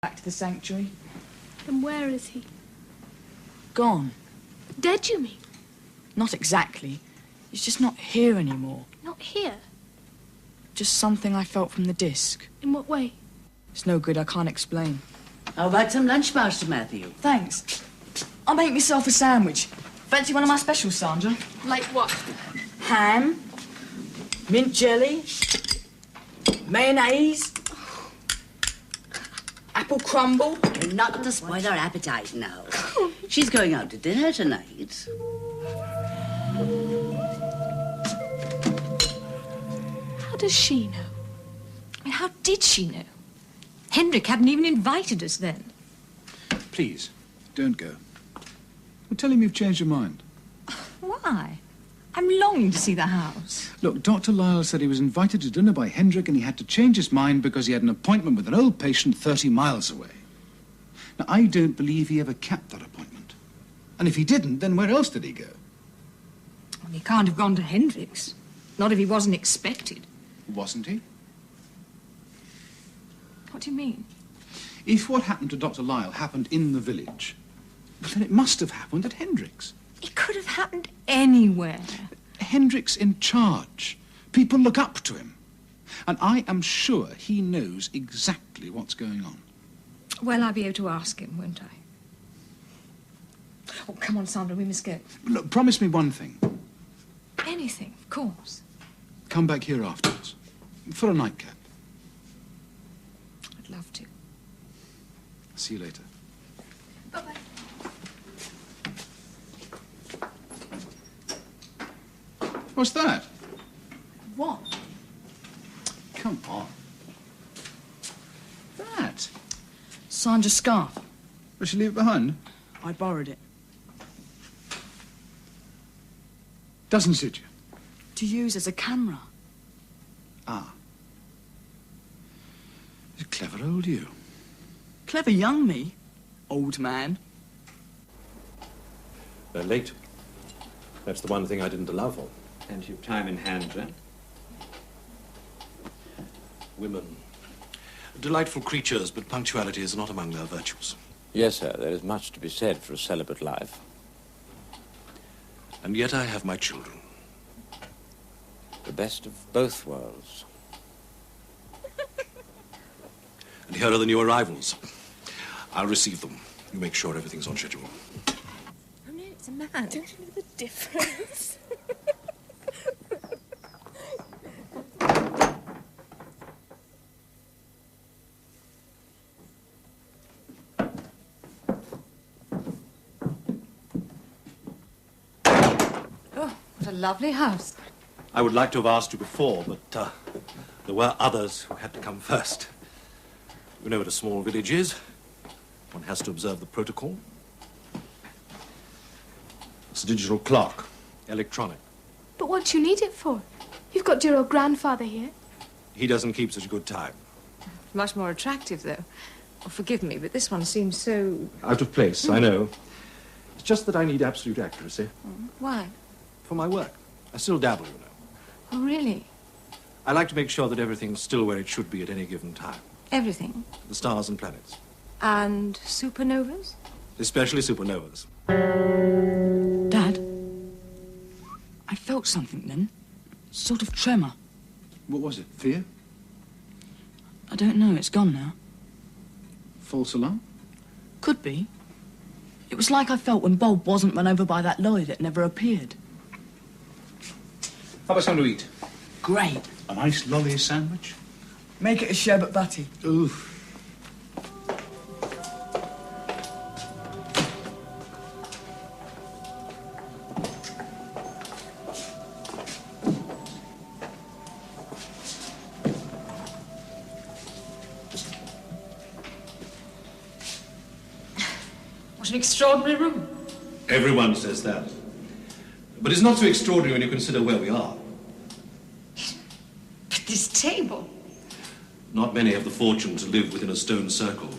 Back to the sanctuary. And where is he? Gone. Dead, you mean? Not exactly. He's just not here anymore. Not here? Just something I felt from the disc. In what way? It's no good, I can't explain. How about some lunch, Master Matthew? Thanks. I'll make myself a sandwich. Fancy one of my specials, Sandra? Like what? Ham, mint jelly, mayonnaise, apple crumble. You're not to spoil our appetite now. She's going out to dinner tonight. How does she know? I mean, how did she know? Hendrik hadn't even invited us then. Please, don't go. Well, tell him you've changed your mind. Why? I'm longing to see the house. Look, Dr. Lyle said he was invited to dinner by Hendrik and he had to change his mind because he had an appointment with an old patient 30 miles away. Now, I don't believe he ever kept that appointment. And if he didn't, then where else did he go? Well, he can't have gone to Hendrik's. Not if he wasn't expected. Wasn't he? What do you mean? If what happened to Dr. Lyle happened in the village, then it must have happened at Hendrik's. It could have happened anywhere. Hendrik's in charge. People look up to him. And I am sure he knows exactly what's going on. Well, I'll be able to ask him, won't I? Oh, come on, Sandra, we must go. Look, promise me one thing. Anything, of course. Come back here afterwards. For a nightcap. I'd love to. See you later. Bye-bye. What's that? What? Come on. That? Sandra's scarf. Will she leave it behind? I borrowed it. Doesn't suit you. To use as a camera. Ah. You're clever old you. Clever young me, old man. They're late. That's the one thing I didn't allow for. Plenty of time in hand, then. Women. Delightful creatures, but punctuality is not among their virtues. Yes, sir, there is much to be said for a celibate life. And yet I have my children. The best of both worlds. And here are the new arrivals. I'll receive them. You make sure everything's on schedule. Oh, no, it's a man. Don't you know the difference? Oh, what a lovely house. I would like to have asked you before, but there were others who had to come first. You know what a small village is. One has to observe the protocol. It's a digital clock, electronic. But what do you need it for? You've got dear old grandfather here. He doesn't keep such a good time. Much more attractive, though. Oh, forgive me, but this one seems so... Out of place, I know. It's just that I need absolute accuracy. Why? For my work. I still dabble, you know. Oh, really? I like to make sure that everything's still where it should be at any given time. Everything? The stars and planets. And supernovas? Especially supernovas. Dad, I felt something then. Sort of tremor. What was it? Fear? I don't know, it's gone now. False alarm? Could be. It was like I felt when Bob wasn't run over by that lorry that never appeared. How about something to eat? Great. A nice lolly sandwich? Make it a sherbet butty. Ooh. What an extraordinary room. Everyone says that. But it's not so extraordinary when you consider where we are. But this table... Not many have the fortune to live within a stone circle.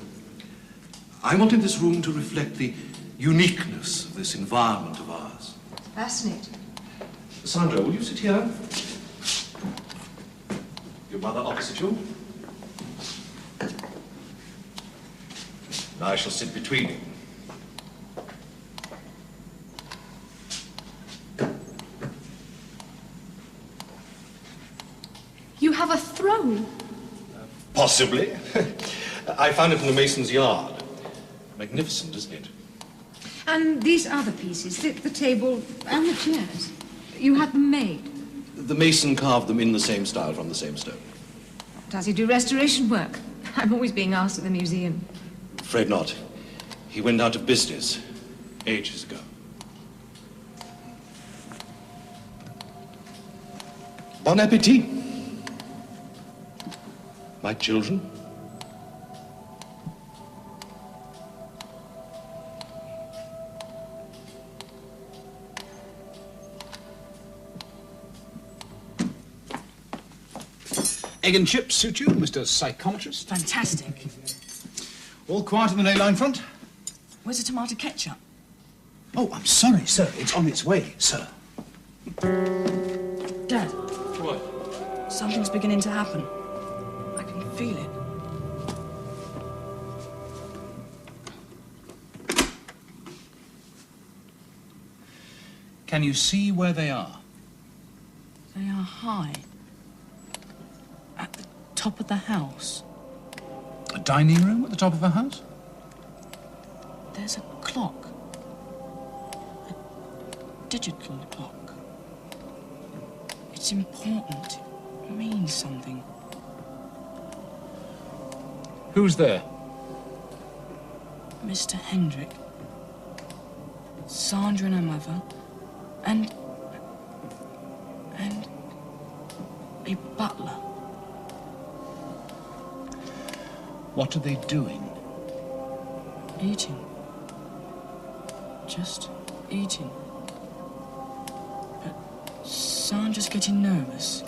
I wanted this room to reflect the uniqueness of this environment of ours. Fascinating. Sandra, will you sit here? Your mother opposite you? and I shall sit between you. You have a throne. Possibly. I found it in the mason's yard. Magnificent, isn't it? And these other pieces, the table and the chairs, you had them made. The mason carved them in the same style from the same stone. Does he do restoration work? I'm always being asked at the museum. Afraid not. He went out of business ages ago. Bon appetit, my children. Egg and chips suit you, Mr. Psychometrist? Fantastic. All quiet on the ley line front? Where's the tomato ketchup? Oh, I'm sorry, sir. It's on its way, sir. Dad, What? something's beginning to happen. I can feel it. Can you see where they are? They are high. At the top of the house. A dining room at the top of a house? There's a clock. A digital clock. It's important. It means something. Who's there? Mr. Hendrick. Sandra and her mother. And a butler. What are they doing? Eating. Just eating. But Sandra's getting nervous.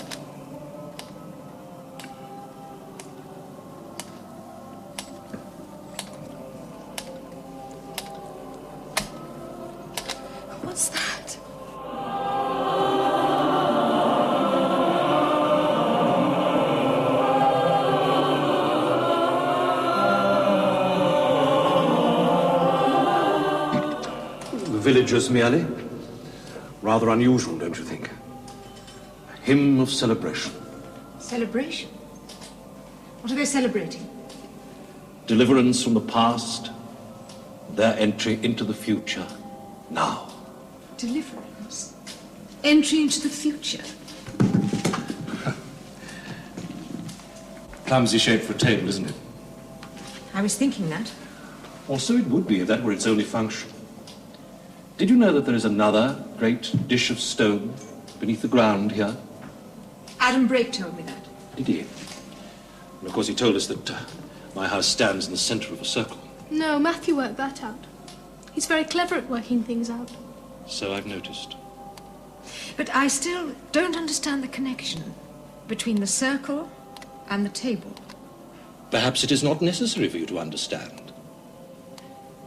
What's that? Villagers merely. Rather unusual, don't you think? A hymn of celebration. Celebration? What are they celebrating? Deliverance from the past, their entry into the future, now. Deliverance? Entry into the future? Clumsy shape for a table, isn't it? I was thinking that. Or so it would be if that were its only function. Did you know that there is another great dish of stone beneath the ground here? Adam Brake told me that. Did he? And of course he told us that my house stands in the center of a circle. No, Matthew worked that out. He's very clever at working things out. So I've noticed. But I still don't understand the connection between the circle and the table. Perhaps it is not necessary for you to understand.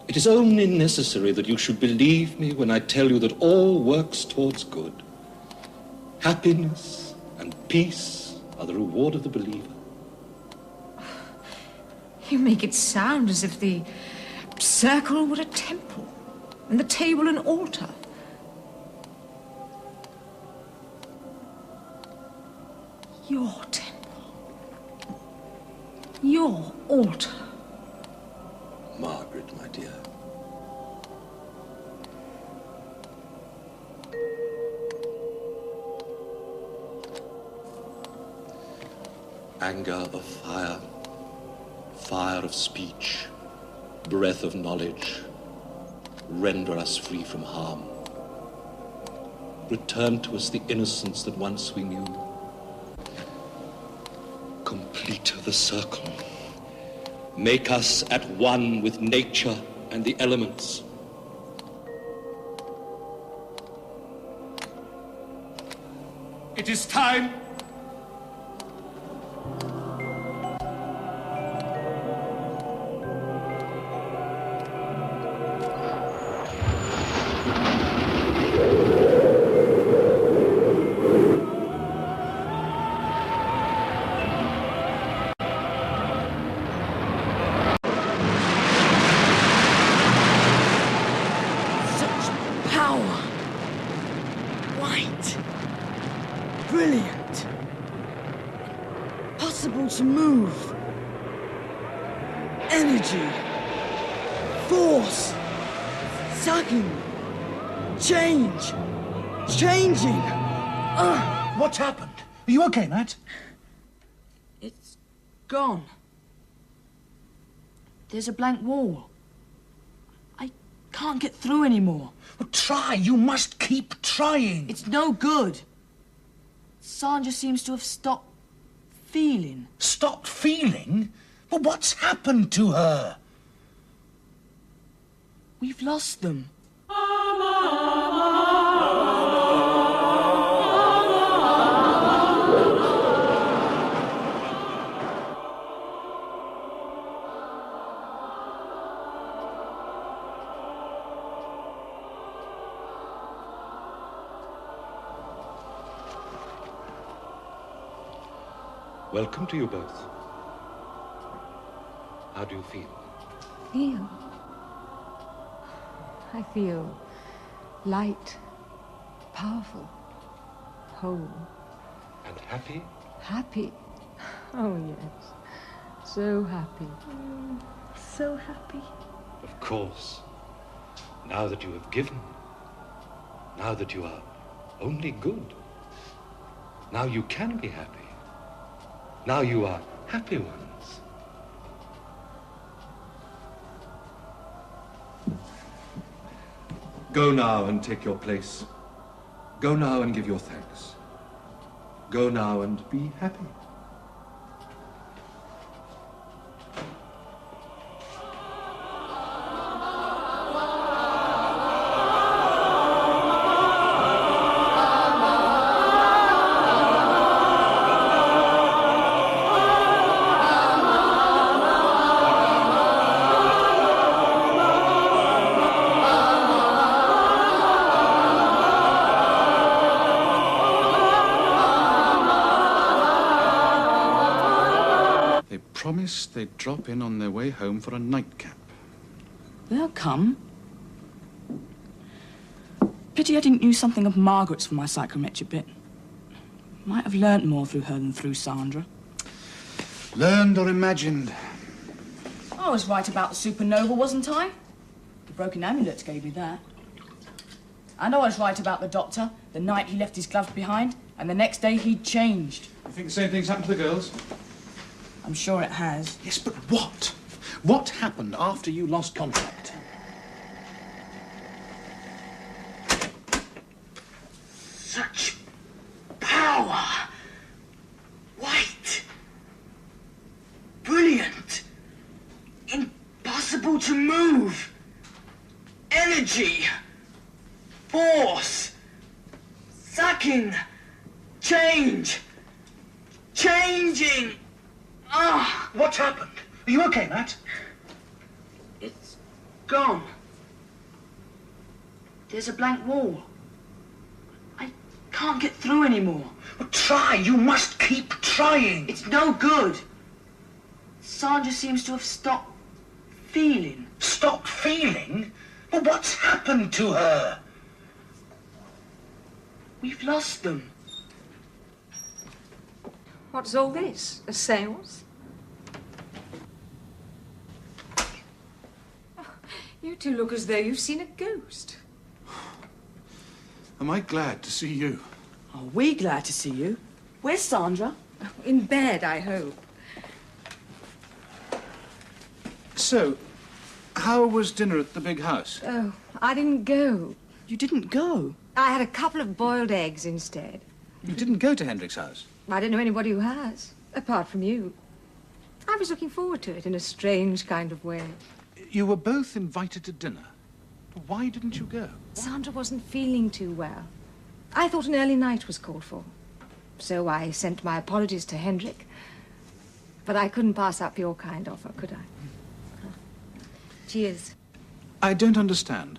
It is only necessary that you should believe me when I tell you that all works towards good. Happiness and peace are the reward of the believer. You make it sound as if the circle were a temple and the table an altar. Your temple. Your altar. Margaret, my dear. Anger of fire, fire of speech, breath of knowledge, render us free from harm. Return to us the innocence that once we knew. Complete the circle. Make us at one with nature and the elements. It is time. Energy. Force. Sucking. Change. Changing. What's happened? Are you okay, Matt? It's gone. There's a blank wall. I can't get through anymore. Well, try. You must keep trying. It's no good. Sandra seems to have stopped feeling. Stopped feeling? Well, what's happened to her? We've lost them. Welcome to you both. How do you feel? Feel? I feel light, powerful, whole. And happy? Happy. Oh, yes. So happy. So happy. Of course. Now that you have given, now that you are only good, now you can be happy. Now you are happy ones. Go now and take your place. Go now and give your thanks. Go now and be happy. Promised they'd drop in on their way home for a nightcap. They'll come. Pity I didn't use something of Margaret's for my psychometric bit. Might have learnt more through her than through Sandra. Learned or imagined? I was right about the supernova, wasn't I? The broken amulets gave me that. And I was right about the doctor, the night he left his gloves behind, and the next day he'd changed. You think the same thing's happened to the girls? I'm sure it has. Yes, but what? What happened after you lost contact? Such power. White. Brilliant. Impossible to move. Energy. Force. Sucking. Change. Changing. Ah! What's happened? Are you okay, Matt? It's gone. There's a blank wall. I can't get through anymore. Well, try. You must keep trying. It's no good. Sandra seems to have stopped feeling. Stopped feeling? Well, what's happened to her? We've lost them. What's all this? A seance? Oh, you two look as though you've seen a ghost. Am I glad to see you? Are we glad to see you? Where's Sandra? In bed, I hope. So, how was dinner at the big house? Oh, I didn't go. You didn't go. I had a couple of boiled eggs instead. You didn't go to Hendrik's house? I don't know anybody who has, apart from you. I was looking forward to it in a strange kind of way. You were both invited to dinner. Why didn't you go? Sandra wasn't feeling too well. I thought an early night was called for. So I sent my apologies to Hendrik. But I couldn't pass up your kind offer, could I? Cheers. I don't understand.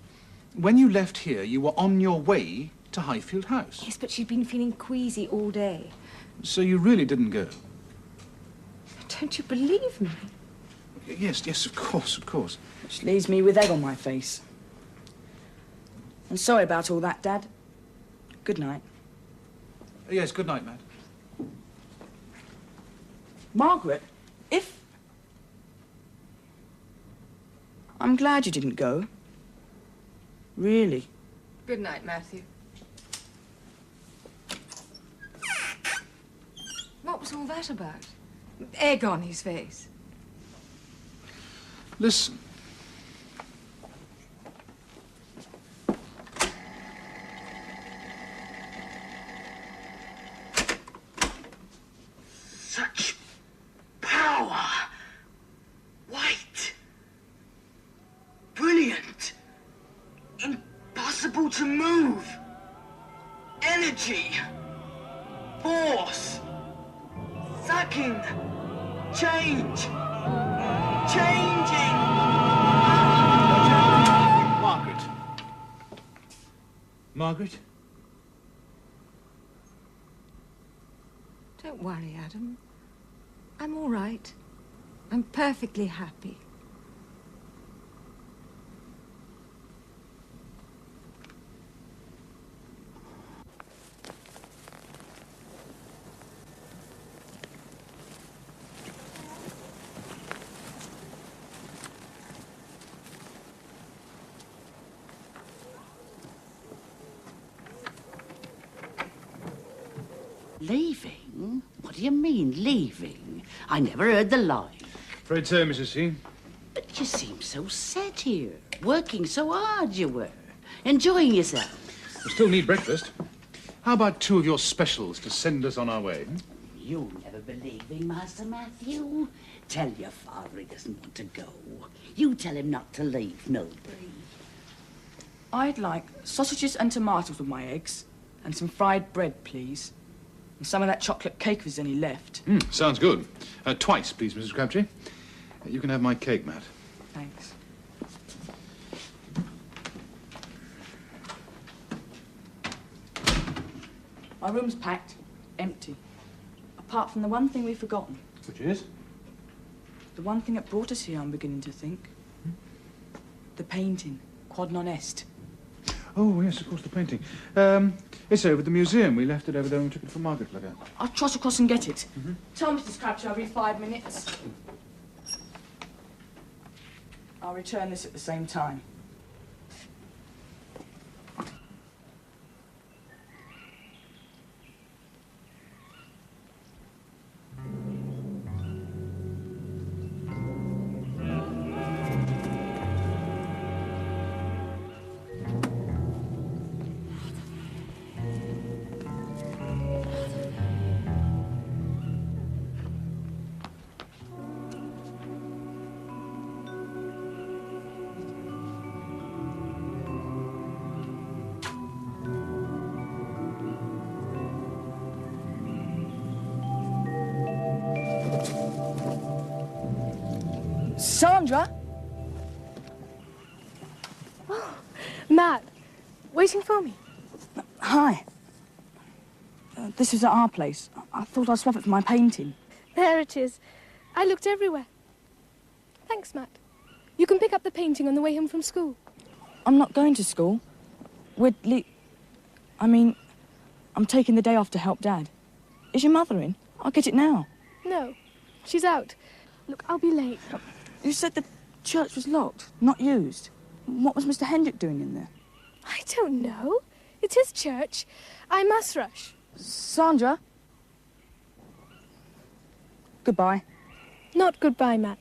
When you left here, you were on your way to Highfield House. Yes, but she'd been feeling queasy all day. So you really didn't go? Don't you believe me? Yes, yes, of course, of course. Which leaves me with egg on my face. I'm sorry about all that, Dad. Good night. Yes, good night, Matt. Margaret, if... I'm glad you didn't go. Really. Good night, Matthew. What was all that about? Egg on his face. Listen. Such power. White. Brilliant. Impossible to move. Energy. Force. Sucking. Change. Changing. Margaret. Margaret? Don't worry, Adam. I'm all right. I'm perfectly happy. Leaving? What do you mean, leaving? I never heard the line. Afraid so, Mrs. C. But you seem so set here. Working so hard you were. Enjoying yourself. We still need breakfast. How about 2 of your specials to send us on our way? You'll never believe me, Master Matthew. Tell your father he doesn't want to go. You tell him not to leave Millbury. I'd like sausages and tomatoes with my eggs, and some fried bread, please. And some of that chocolate cake if there's any left. Sounds good. Twice, please, Mrs. Crabtree. You can have my cake, Matt. Thanks. My room's packed, empty. Apart from the one thing we've forgotten. Which is? The one thing that brought us here, I'm beginning to think. The painting, Quod non est. Oh, yes, of course, the painting. It's over at the museum. We left it over there and we took it from Margaret to look at. I'll trot across and get it. Tell Mrs. Crabtree I'll be 5 minutes. I'll return this at the same time. Sandra? Oh, Matt, waiting for me. Hi. This is at our place. I thought I'd swap it for my painting. There it is. I looked everywhere. Thanks, Matt. You can pick up the painting on the way home from school. I'm not going to school. I'm taking the day off to help Dad. Is your mother in? I'll get it now. No, she's out. Look, I'll be late. You said the church was locked, not used. What was Mr. Hendrick doing in there? I don't know. It's his church. I must rush. Sandra? Goodbye. Not goodbye, Matt.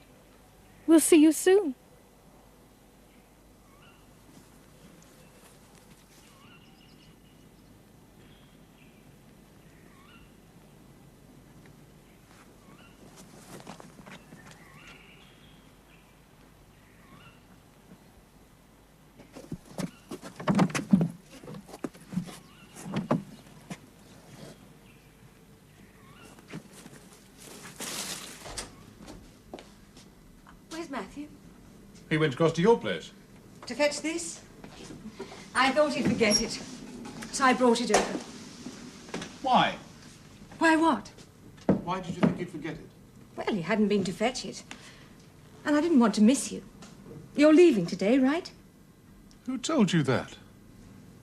We'll see you soon. Where's Matthew? He went across to your place. To fetch this? I thought he'd forget it, so I brought it over. Why? Why what? Why did you think he'd forget it? Well, he hadn't been to fetch it. And I didn't want to miss you. You're leaving today, right? Who told you that?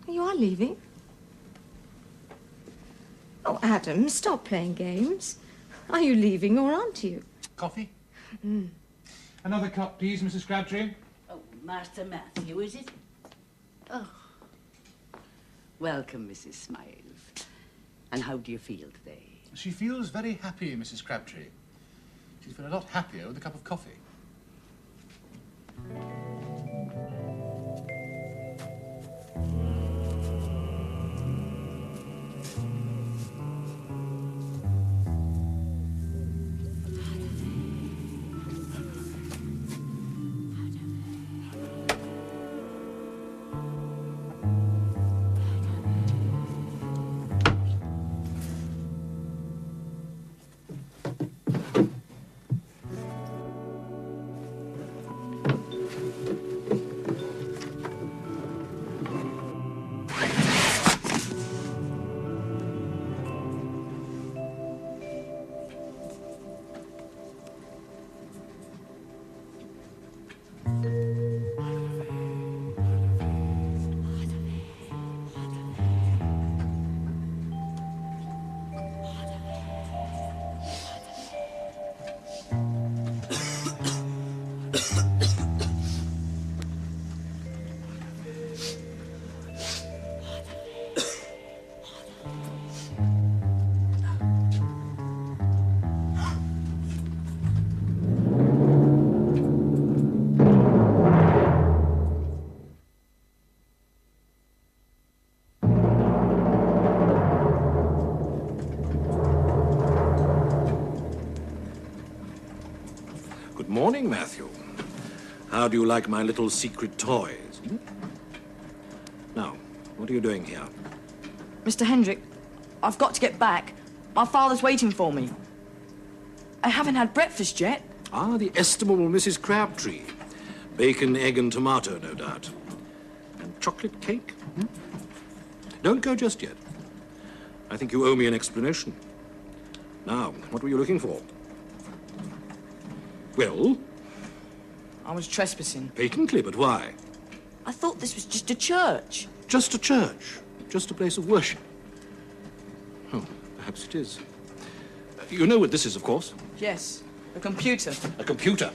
You are leaving. Oh, Adam, stop playing games. Are you leaving or aren't you? Coffee? Another cup, please, Mrs. Crabtree. Oh, Master Matthew, is it? Oh. Welcome, Mrs. Smiles. And how do you feel today? She feels very happy, Mrs. Crabtree. She's been a lot happier with a cup of coffee. Good morning, Matthew. How do you like my little secret toys? Hmm? Now, what are you doing here? Mr. Hendrick, I've got to get back. My father's waiting for me. I haven't had breakfast yet. Ah, the estimable Mrs. Crabtree. Bacon, egg, and tomato, no doubt. And chocolate cake? Hmm? Don't go just yet. I think you owe me an explanation. Now, what were you looking for? Well? I was trespassing. Patently, but why? I thought this was just a church. Just a church. Just a place of worship. Oh, perhaps it is. You know what this is, of course. Yes, a computer. A computer.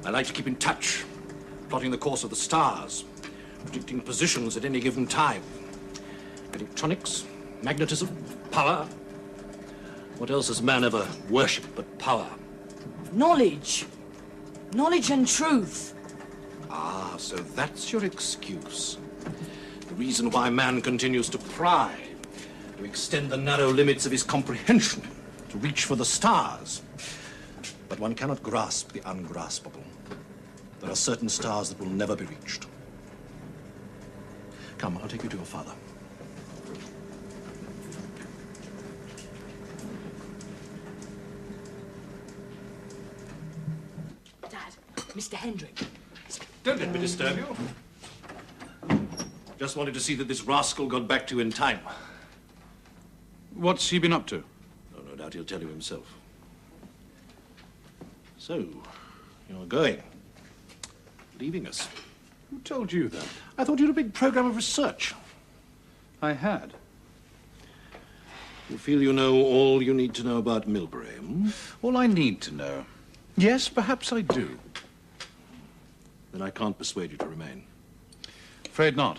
I like to keep in touch, plotting the course of the stars, predicting positions at any given time. Electronics, magnetism, power. What else has man ever worshipped but power? Knowledge. Knowledge and truth. Ah, so that's your excuse. The reason why man continues to pry, to extend the narrow limits of his comprehension, to reach for the stars. But one cannot grasp the ungraspable. There are certain stars that will never be reached. Come, I'll take you to your father. Dad, Mr. Hendrick. Don't let me disturb you. Just wanted to see that this rascal got back to you in time. What's he been up to? Oh, no doubt he'll tell you himself. So, you're going. Leaving us. Who told you that? I thought you had a big program of research. I had. You feel you know all you need to know about Milbury, hmm? All I need to know. Yes, perhaps I do. Then I can't persuade you to remain. Afraid not.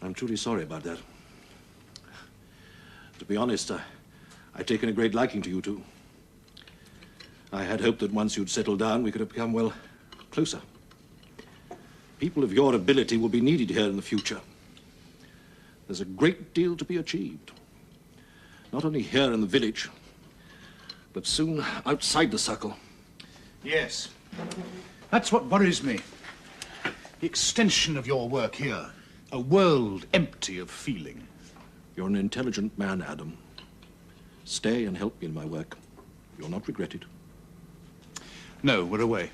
I'm truly sorry about that. To be honest, I've taken a great liking to you two. I had hoped that once you'd settled down, we could have become, well, closer. People of your ability will be needed here in the future. There's a great deal to be achieved. Not only here in the village, but soon outside the circle. Yes. That's what worries me. The extension of your work here. A world empty of feeling. You're an intelligent man, Adam. Stay and help me in my work. You'll not regret it. No, we're away.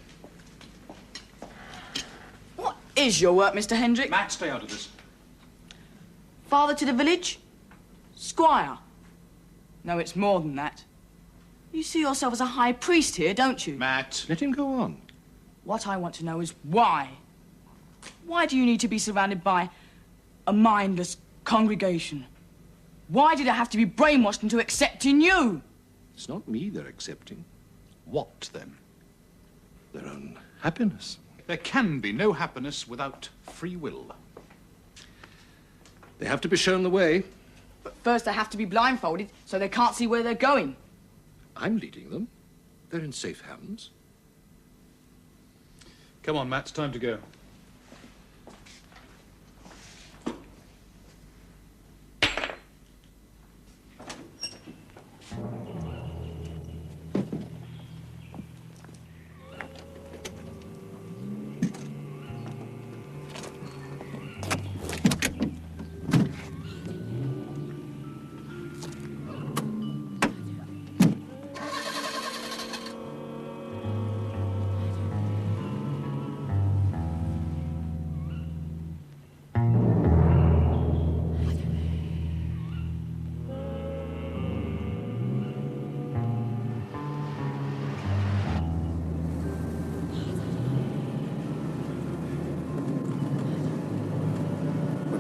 What is your work, Mr. Hendrick? Matt, stay out of this. Father to the village? Squire? No, it's more than that. You see yourself as a high priest here, don't you? Matt. Let him go on. What I want to know is why. Why do you need to be surrounded by a mindless congregation? Why did I have to be brainwashed into accepting you? It's not me they're accepting. What, then? Their own Happiness. There can be no happiness without free will. They have to be shown the way. But first they have to be blindfolded so they can't see where they're going. I'm leading them. They're in safe hands. Come on, Matt, it's time to go.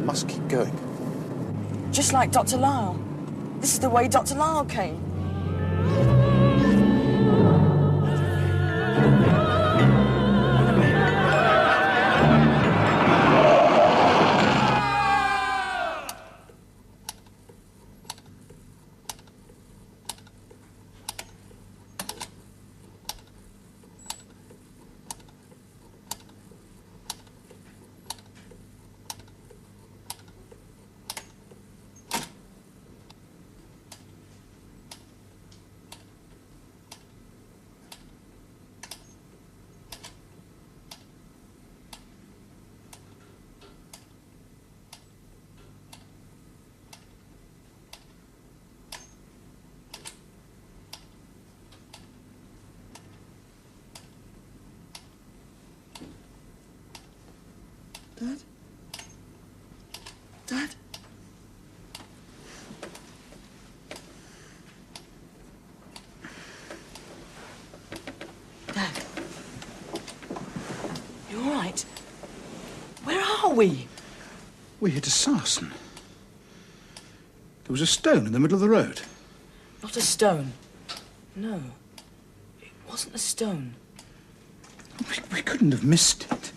Must keep going. Just like Dr. Lyle. This is the way Dr. Lyle came. Dad? Dad? Dad. You all right? Where are we? We hit a sarsen. There was a stone in the middle of the road. Not a stone. No. It wasn't a stone. We couldn't have missed it.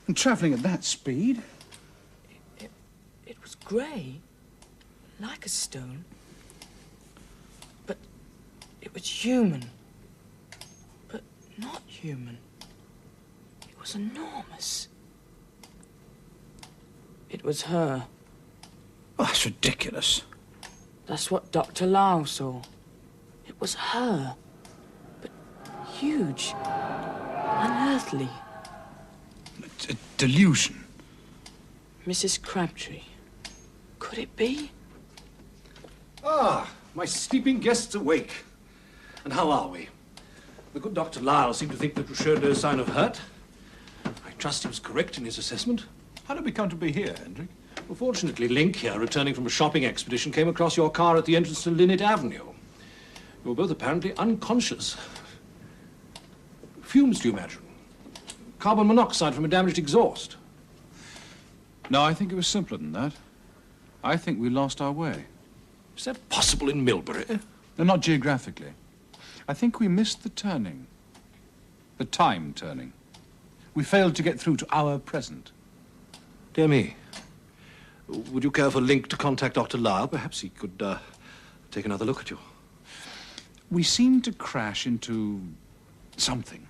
And travelling at that speed. It was grey. Like a stone. But it was human. But not human. It was enormous. It was her. Oh, that's ridiculous. That's what Dr. Lyle saw. It was her. But huge. Unearthly. It's a delusion. Mrs. Crabtree. Could it be? Ah, my sleeping guest's awake. And how are we? The good Dr. Lyle seemed to think that we showed no sign of hurt. I trust he was correct in his assessment. How did we come to be here, Hendrik? Well, fortunately, Link here, returning from a shopping expedition, came across your car at the entrance to Linnet Avenue. You were both apparently unconscious. Fumes, do you imagine? Carbon monoxide from a damaged exhaust. No, I think it was simpler than that. I think we lost our way. Is that possible in Milbury? No, not geographically. I think we missed the turning. The time turning. We failed to get through to our present. Dear me. Would you care for Link to contact Dr. Lyle? Perhaps he could take another look at you. We seemed to crash into something.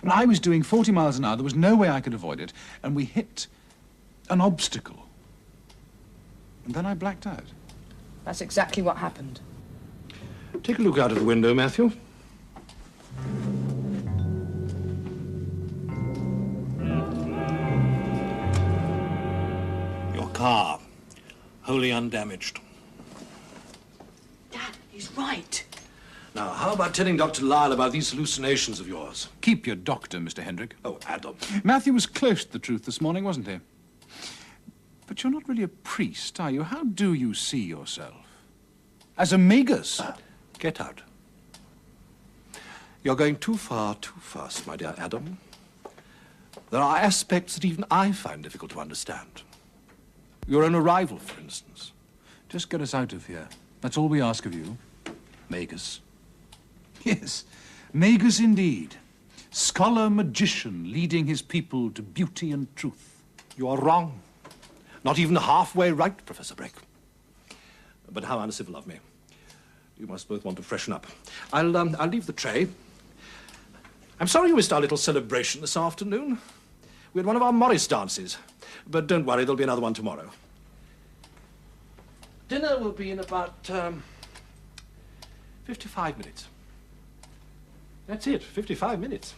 When I was doing 40 miles an hour, there was no way I could avoid it, and we hit an obstacle. And then I blacked out. That's exactly what happened. Take a look out of the window, Matthew. Your car, wholly undamaged. Dad, he's right. Now, how about telling Dr. Lyle about these hallucinations of yours? Keep your doctor, Mr. Hendrik. Oh, Adam. Matthew was close to the truth this morning, wasn't he? But you're not really a priest, are you? How do you see yourself? As a magus? Get out. You're going too far, too fast, my dear Adam. There are aspects that even I find difficult to understand. Your own arrival, for instance. Just get us out of here. That's all we ask of you. Magus. Yes, magus indeed. Scholar magician leading his people to beauty and truth. You are wrong. Not even halfway right, Professor Brake. But how uncivil of me. You must both want to freshen up. I'll leave the tray. I'm sorry you missed our little celebration this afternoon. We had one of our Morris dances. But don't worry, there'll be another one tomorrow. Dinner will be in about 55 minutes. That's it, 55 minutes.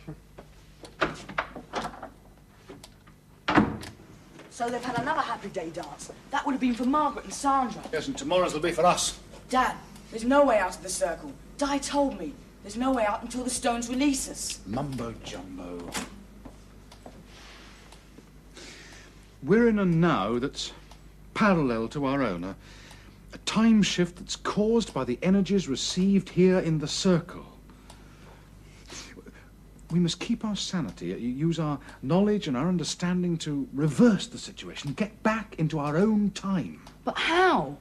So they've had another happy day dance. That would have been for Margaret and Sandra. Yes, and tomorrow's will be for us. Dad, there's no way out of the circle. Di told me there's no way out until the stones release us. Mumbo jumbo. We're in a now that's parallel to our own. A time shift that's caused by the energies received here in the circle. We must keep our sanity, use our knowledge and our understanding to reverse the situation, get back into our own time. But how?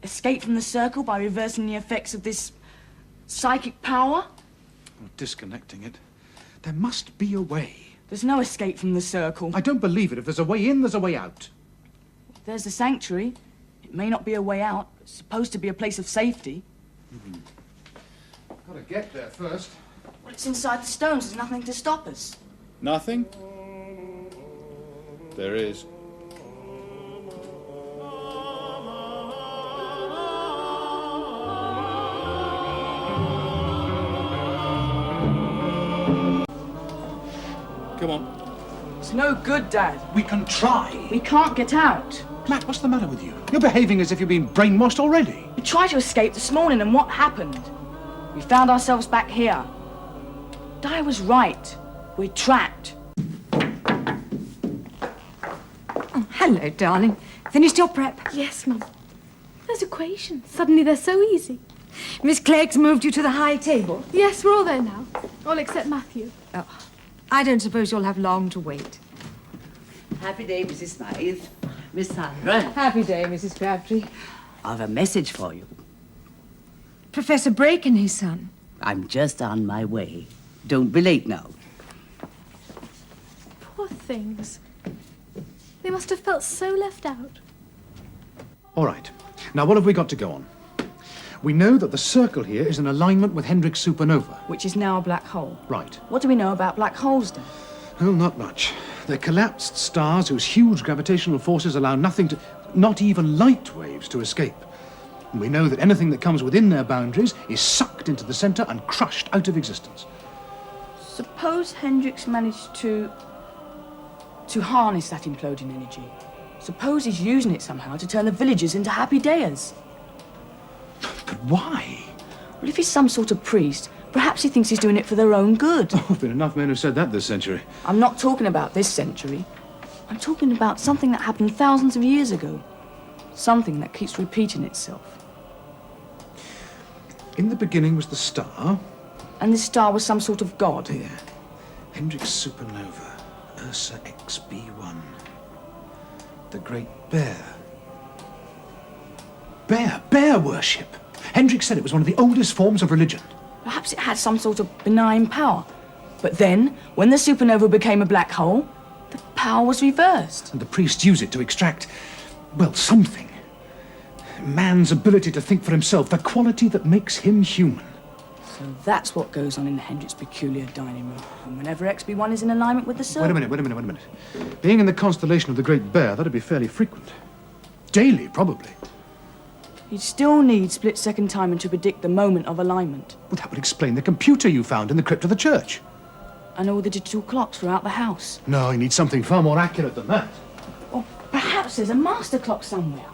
Escape from the circle by reversing the effects of this psychic power? Or disconnecting it. There must be a way. There's no escape from the circle. I don't believe it. If there's a way in, there's a way out. There's the sanctuary. It may not be a way out. It's supposed to be a place of safety. Gotta get there first. Well, it's inside the stones. There's nothing to stop us. Nothing? There is. Come on. It's no good, Dad. We can try. We can't get out. Matt, what's the matter with you? You're behaving as if you've been brainwashed already. We tried to escape this morning, and what happened? We found ourselves back here. Di was right. We're trapped. Oh, hello, darling. Finished your prep? Yes, Mum. Those equations. Suddenly they're so easy. Miss Clegg's moved you to the high table? Yes, we're all there now. All except Matthew. Oh, I don't suppose you'll have long to wait. Happy day, Mrs. Smythe. Miss Sandra, Happy day, Mrs. Crabtree. I've a message for you. Professor Brake and his son. I'm just on my way. Don't be late now. Poor things. They must have felt so left out. All right. Now, what have we got to go on? We know that the circle here is in alignment with Hendrik's supernova. Which is now a black hole. Right. What do we know about black holes, then? Well, not much. They're collapsed stars whose huge gravitational forces allow nothing to... not even light waves to escape. And we know that anything that comes within their boundaries is sucked into the center and crushed out of existence. Suppose Hendrix managed to harness that imploding energy. Suppose he's using it somehow to turn the villagers into happy dayers. But why? Well, if he's some sort of priest, perhaps he thinks he's doing it for their own good. Oh, there have been enough men who've said that this century. I'm not talking about this century. I'm talking about something that happened thousands of years ago. Something that keeps repeating itself. In the beginning was the star. And this star was some sort of god. There. Hendrik's supernova. Ursa XB1. The Great Bear. Bear worship. Hendrik said it was one of the oldest forms of religion. Perhaps it had some sort of benign power. But then, when the supernova became a black hole, the power was reversed. And the priests use it to extract, well, something. Man's ability to think for himself, the quality that makes him human. So that's what goes on in Hendrik's peculiar dining room. And whenever XB1 is in alignment with the sun... Wait a minute. Being in the constellation of the Great Bear, that'd be fairly frequent. Daily, probably. You'd still need split-second timing to predict the moment of alignment. Well, that would explain the computer you found in the crypt of the church. And all the digital clocks throughout the house. No, you need something far more accurate than that. Or perhaps there's a master clock somewhere.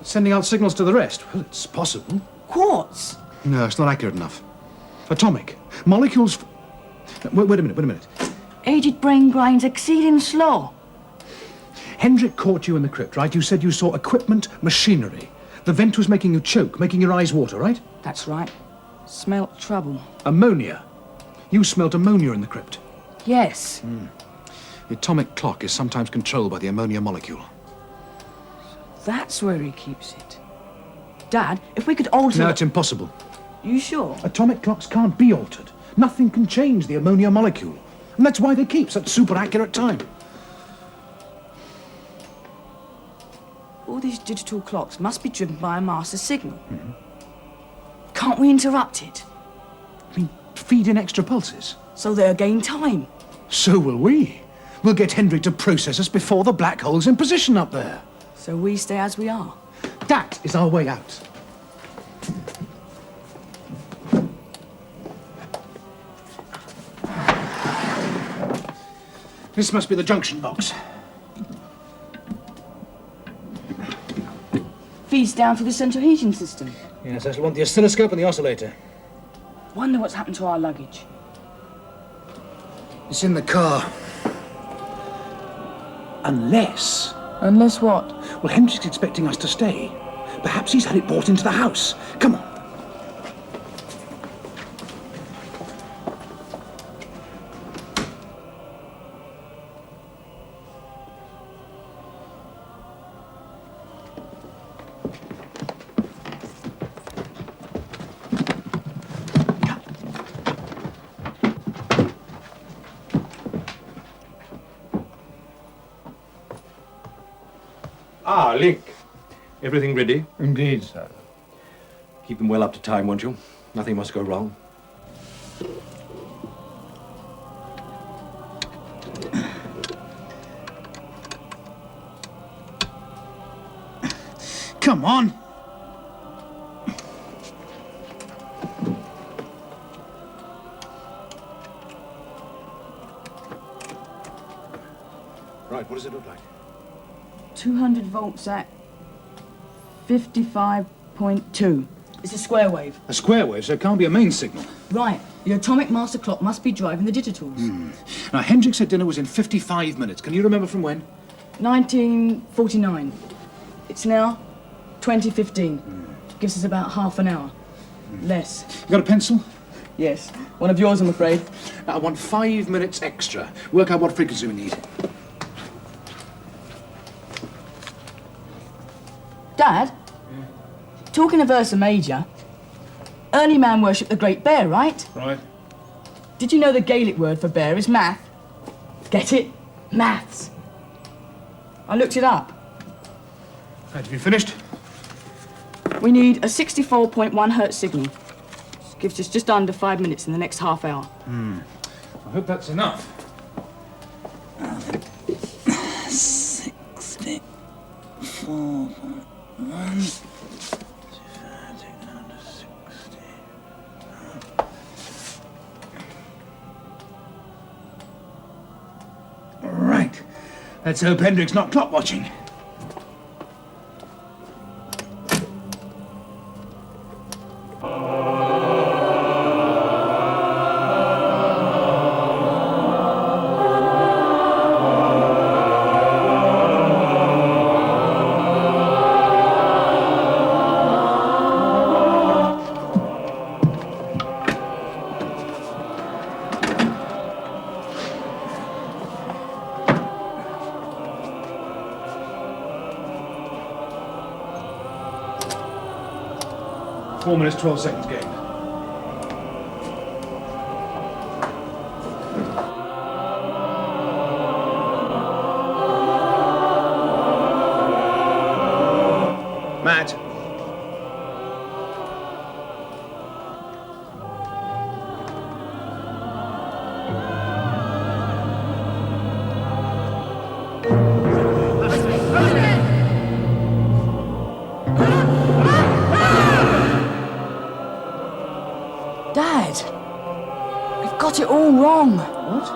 Sending out signals to the rest? Well, it's possible. Quartz. No, it's not accurate enough. Atomic. Molecules... Wait a minute. Aged brain grinds exceeding slow. Hendrik caught you in the crypt, right? You said you saw equipment, machinery. The vent was making you choke, making your eyes water, right? That's right. Smelt trouble. Ammonia. You smelt ammonia in the crypt. Yes. The atomic clock is sometimes controlled by the ammonia molecule. That's where he keeps it. Dad, if we could alter... No, it's impossible. You sure? Atomic clocks can't be altered. Nothing can change the ammonia molecule. And that's why they keep such super accurate time. All these digital clocks must be driven by a master signal. Can't we interrupt it? I mean, feed in extra pulses. So they'll gain time. So will we. We'll get Hendrik to process us before the black hole's in position up there. So we stay as we are. That is our way out. This must be the junction box. Feeds down through the central heating system. Yes, I shall want the oscilloscope and the oscillator. Wonder what's happened to our luggage. It's in the car. Unless... Unless what? Well, Hendrik's expecting us to stay. Perhaps he's had it brought into the house. Come on. Ah, Link. Everything ready? Indeed, sir. Keep them well up to time, won't you? Nothing must go wrong. Come on. Right, what does it look like? 200 volts at 55.2. It's a square wave. A square wave, so it can't be a main signal. Right. The atomic master clock must be driving the digitals. Now, Hendrik said dinner was in 55 minutes. Can you remember from when? 1949. It's now 2015. Gives us about half an hour. Less. You got a pencil? Yes. One of yours, I'm afraid. I want 5 minutes extra. Work out what frequency we need. Dad? Talking of Ursa Major, early man worshipped the Great Bear, right? Right. Did you know the Gaelic word for bear is math? Get it? Maths. I looked it up. Right, have you finished? We need a 64.1 hertz signal. Gives us just under 5 minutes in the next half hour. I hope that's enough. 64.1. Right. Let's hope Hendrik's not clock watching. Four minutes, 12 seconds gained. Matt. Dad, we've got it all wrong. What?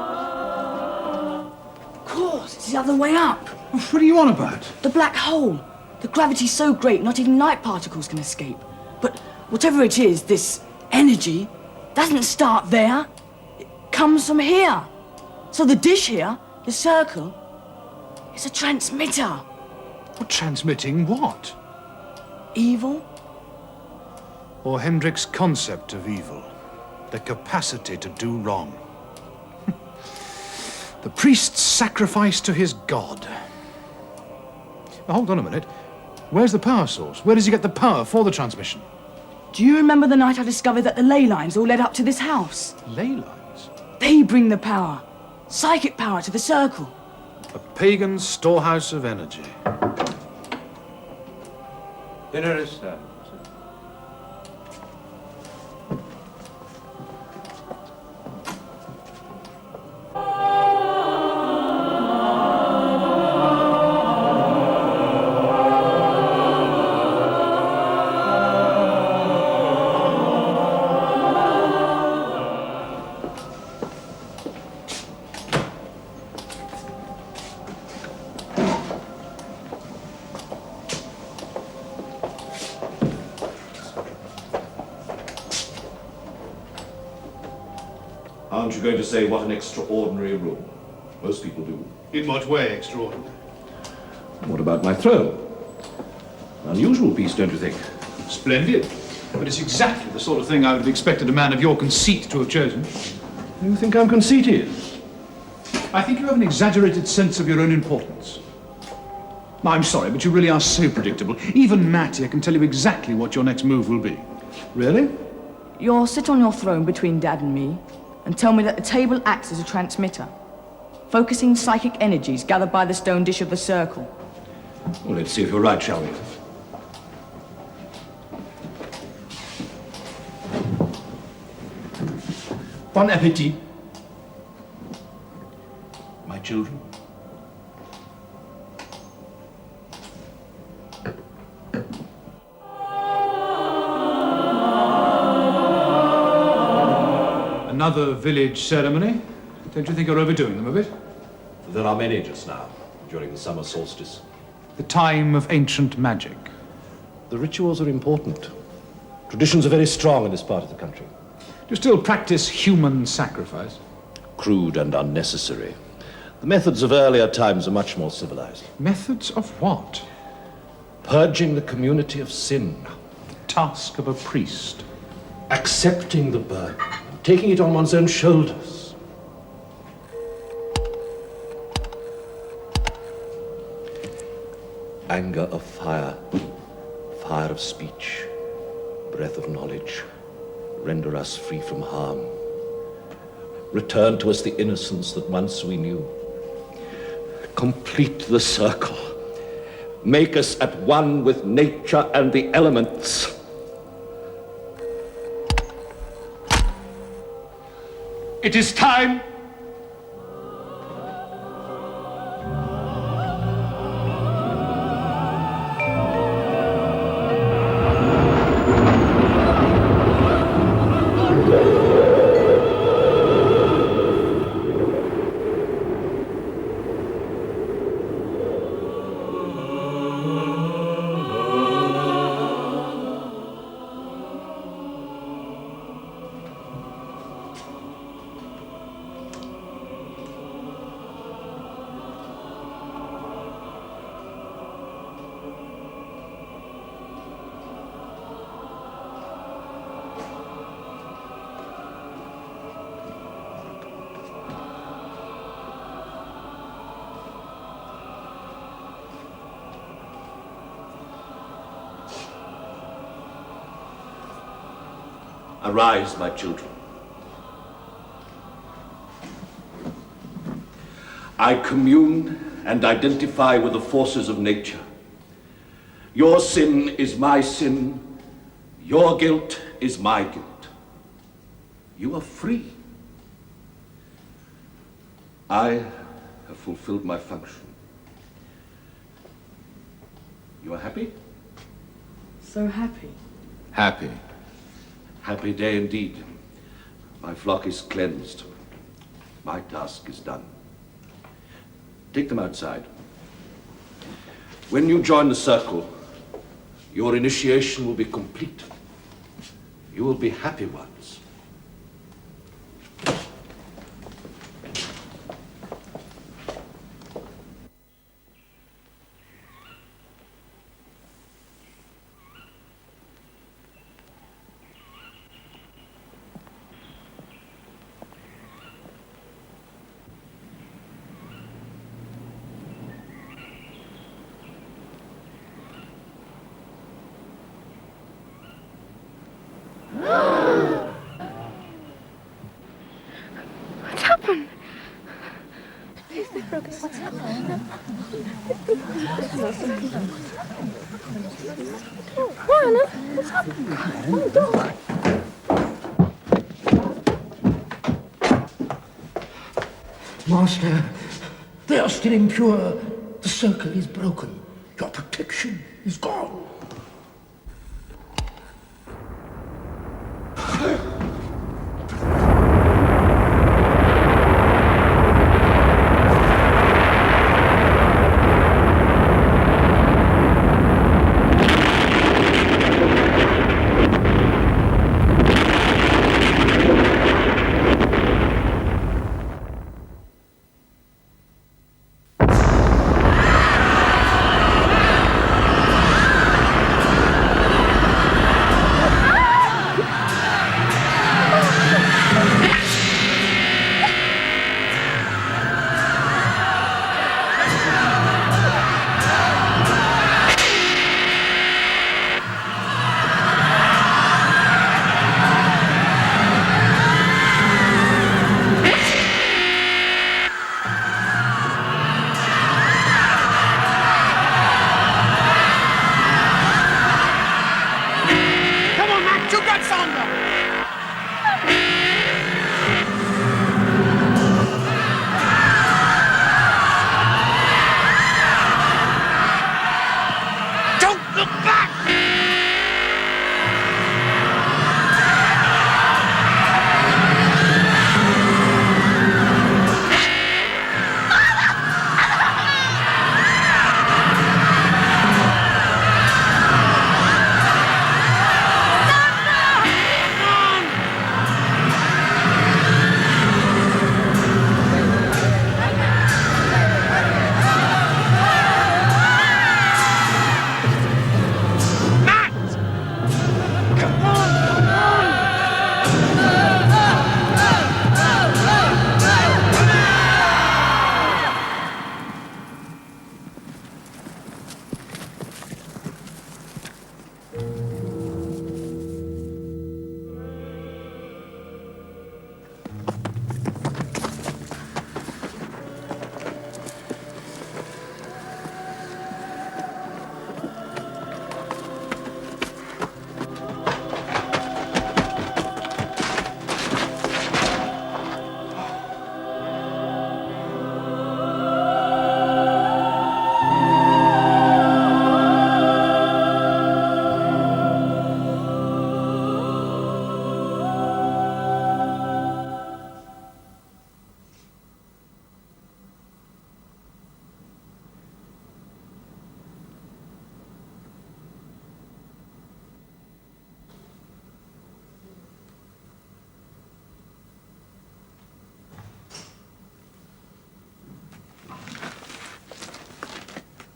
Of course, it's the other way up. What are you on about? The black hole. The gravity's so great, not even light particles can escape. But whatever it is, this energy doesn't start there. It comes from here. So the dish here, the circle, is a transmitter. Well, transmitting what? Evil? Or Hendrik's concept of evil. The capacity to do wrong. The priest's sacrifice to his god. Now, hold on a minute. Where's the power source? Where does he get the power for the transmission? Do you remember the night I discovered that the ley lines all led up to this house? Ley lines? They bring the power. Psychic power to the circle. A pagan storehouse of energy. Dinner is served. Aren't you going to say what an extraordinary room? Most people do. In what way extraordinary? What about my throne? An unusual piece, don't you think? Splendid. But it's exactly the sort of thing I would have expected a man of your conceit to have chosen. You think I'm conceited? I think you have an exaggerated sense of your own importance. Now, I'm sorry, but you really are so predictable. Even Matt here can tell you exactly what your next move will be. Really? You'll sit on your throne between Dad and me and tell me that the table acts as a transmitter, focusing psychic energies gathered by the stone dish of the circle. Well, let's see if you're right, shall we? Bon appetit, my children. Another village ceremony? Don't you think you're overdoing them a bit? There are many just now, during the summer solstice. The time of ancient magic. The rituals are important. Traditions are very strong in this part of the country. Do you still practice human sacrifice? Crude and unnecessary. The methods of earlier times are much more civilized. Methods of what? Purging the community of sin. The task of a priest. Accepting the burden, and taking it on one's own shoulders. Anger of fire, fire of speech, breath of knowledge. Render us free from harm. Return to us the innocence that once we knew. Complete the circle. Make us at one with nature and the elements. It is time. Arise, my children. I commune and identify with the forces of nature. Your sin is my sin. Your guilt is my guilt. You are free. I have fulfilled my function. You are happy? So happy. Happy. Happy day indeed. My flock is cleansed. My task is done. Take them outside. When you join the circle, your initiation will be complete. You will be happy ones. Master, they are still impure. The circle is broken. Your protection is gone.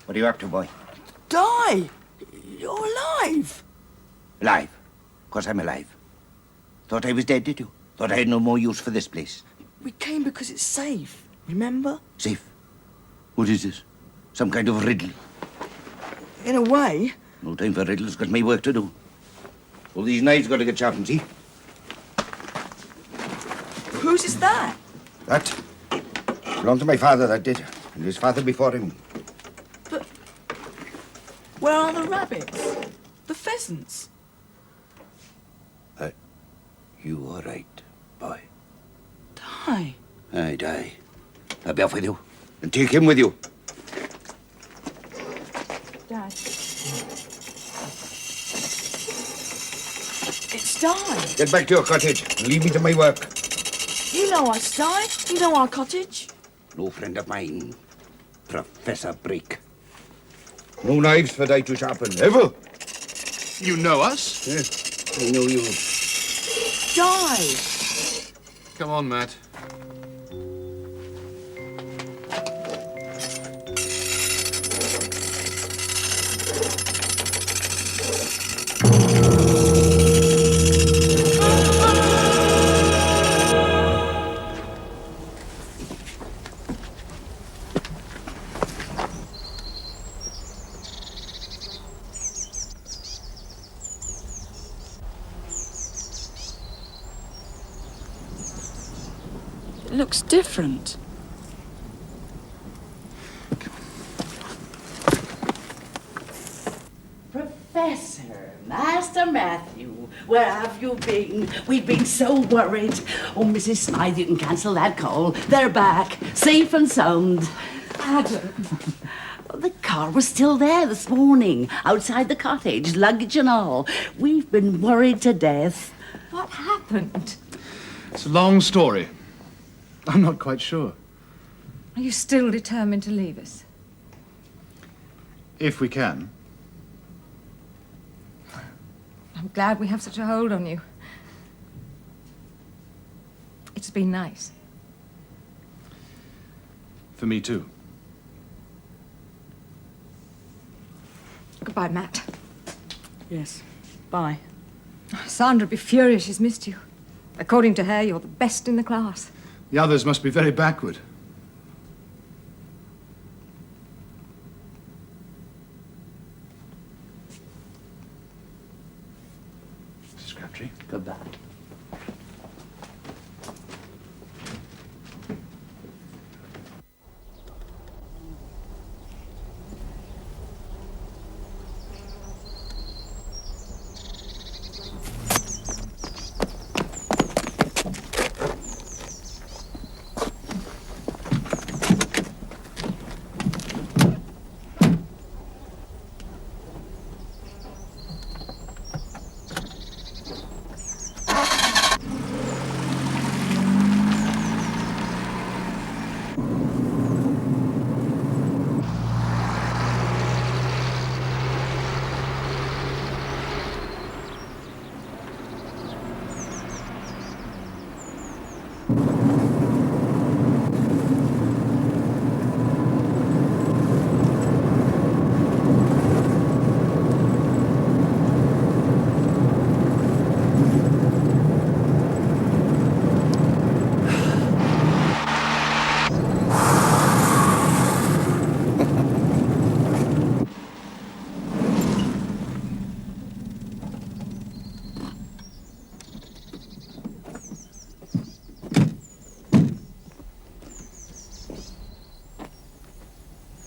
What are you up to, boy? Die! You're alive! Alive? Of course I'm alive. Thought I was dead, did you? Thought I had no more use for this place. We came because it's safe, remember? Safe? What is this? Some kind of riddle? In a way. No time for riddles, got me work to do. All these knives got to get sharpened, see? Whose is that? That belonged to my father, that did. And his father before him. But where are the rabbits? The pheasants? You are right, boy. Die. Aye, die. I'll be off with you. And take him with you. Dad. It's Di. Get back to your cottage and leave me to my work. You know us, Di. You know our cottage. No friend of mine. Professor Brake. No knives for Di to sharpen, ever. You know us? Yes, I know you. Di. Come on, Matt. It looks different. Professor, Master Matthew, where have you been? We've been so worried. Oh, Mrs. Smythe, you can cancel that call. They're back, safe and sound. Adam. The car was still there this morning, outside the cottage, luggage and all. We've been worried to death. What happened? It's a long story. I'm not quite sure. Are you still determined to leave us? If we can. I'm glad we have such a hold on you. It's been nice. For me, too. Goodbye, Matt. Yes. Bye. Sandra'd be furious she's missed you. According to her, you're the best in the class. The others must be very backward. Mrs. Crabtree. Goodbye.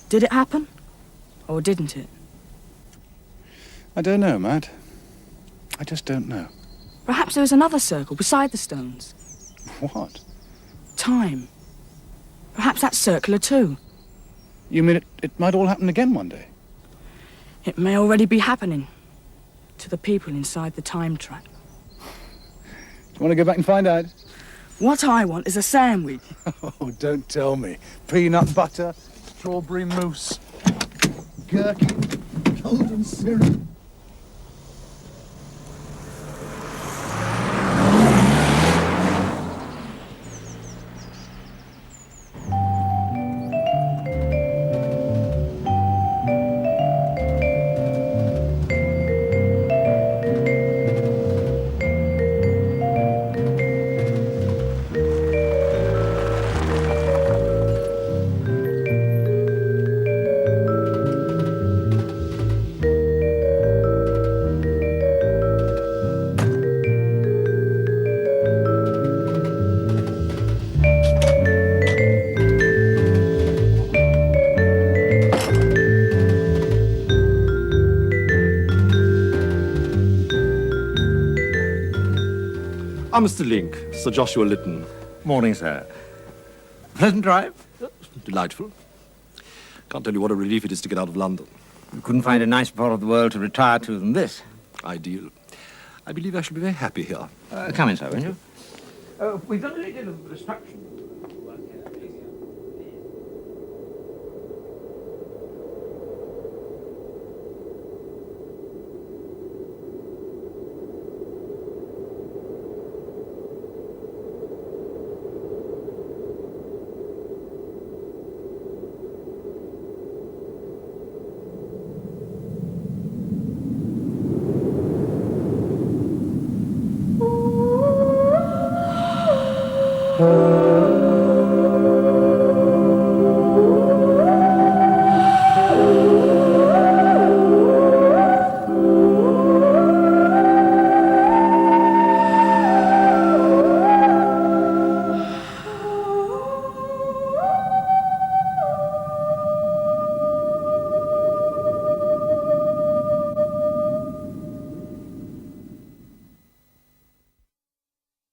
Did it happen? Or didn't it? I don't know, Matt. I just don't know. Perhaps there was another circle beside the stones. What? Time. Perhaps that's circular too. You mean it might all happen again one day? It may already be happening. To the people inside the time trap. Do you want to go back and find out? What I want is a sandwich. Oh, don't tell me. Peanut butter, strawberry mousse, gherkin, golden syrup. Mr. Link, Sir Joshua Lytton. Morning, sir. Pleasant drive? Delightful. Can't tell you what a relief it is to get out of London. You couldn't find a nicer part of the world to retire to than this. Ideal. I believe I shall be very happy here. Come in, sir, won't you? We've done a little of destruction.